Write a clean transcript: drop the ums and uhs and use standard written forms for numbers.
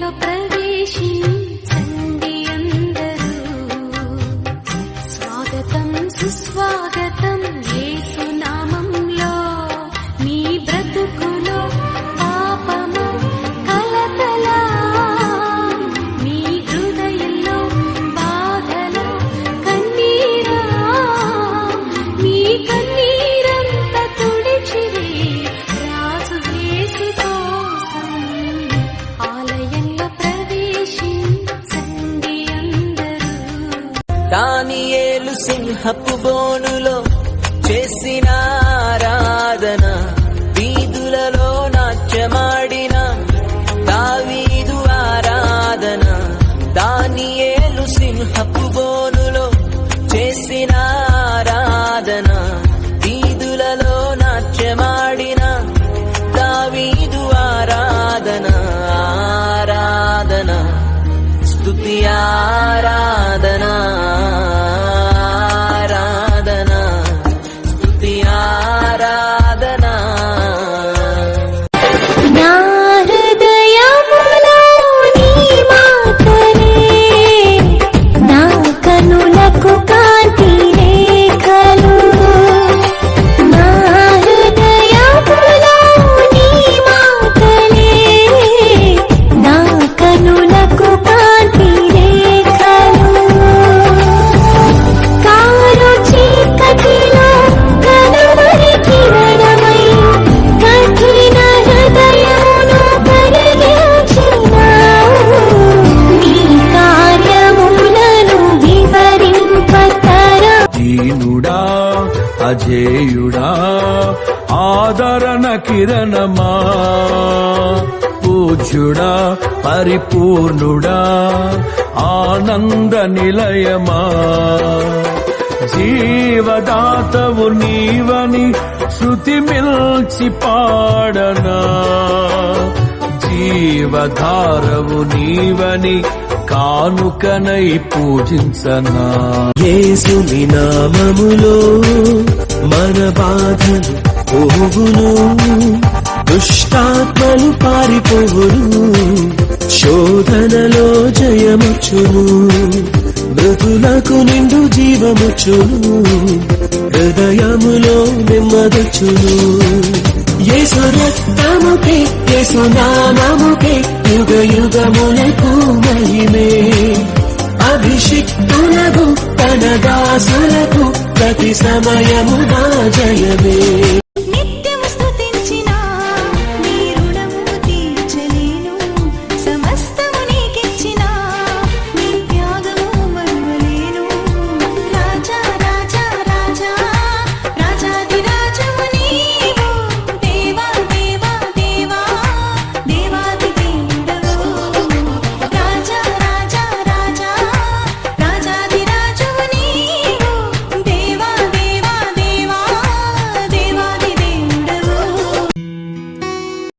ఆలయంలో ప్రవేశించండి అందరూ. స్వాగతం సుస్వాగతం యేసు నామంలో. మీ బ్రతుకులో పాపము కలతల, మీ హృదయంలో బాధల కన్నీరా, మీ కన్నీరంతా తుడిచివే రాజు యేసు కోసం. ఆలయంలో ప్రవేశించండి అందరూ. దానియేలు సింహపు బోనులో చేసిన ఆరాధన, వీధులలో నాట్యమాడిన దావీదు ఆరాధన. దానియేలు సింహపు బోనులో చేసిన ఆరాధన, వీధులలో నాట్యమాడిన దావీదు ఆరాధన. ఆరాధన స్తుతి ఆరాధన, ఆరాధన స్తుతి ఆరాధన. నా హృదయములో నీ మాటలే, నా కనులకు కాంతి రేఖలు. నా హృదయములో నీ మాటలే, నా కనులకు కాంతి రేఖలు. కారు చీకటిలో కనుమరి కిరణమై కఠిన హృదయమును కరిగించినావు. నీ కార్యములను వివరింపతరం. దీనుడా అజేయుడా ఆదరణ కిరణమా, పూజ్యుడా పరిపూర్ణుడా ఆనంద నిలయమా. జీవదాతవు నీవని శృతి మిల్చి పాడనా, జీవధారవు నీవని కానుకనై పూజించనా. యేసుని నామములో మన బాధలు పోవును, దుష్టాత్మలు పారిపోవును, శోధనలో జయముచ్చును, మృతులకు నిండు జీవముచ్చును, హృదయములో నెమ్మదొచ్చును. యేసు రక్తముకే యేసు నామముకే యుగ యుగములకు మహిమే. అభిషిక్తులకు తన దాసులకు ప్రతి సమయము నా జయమే.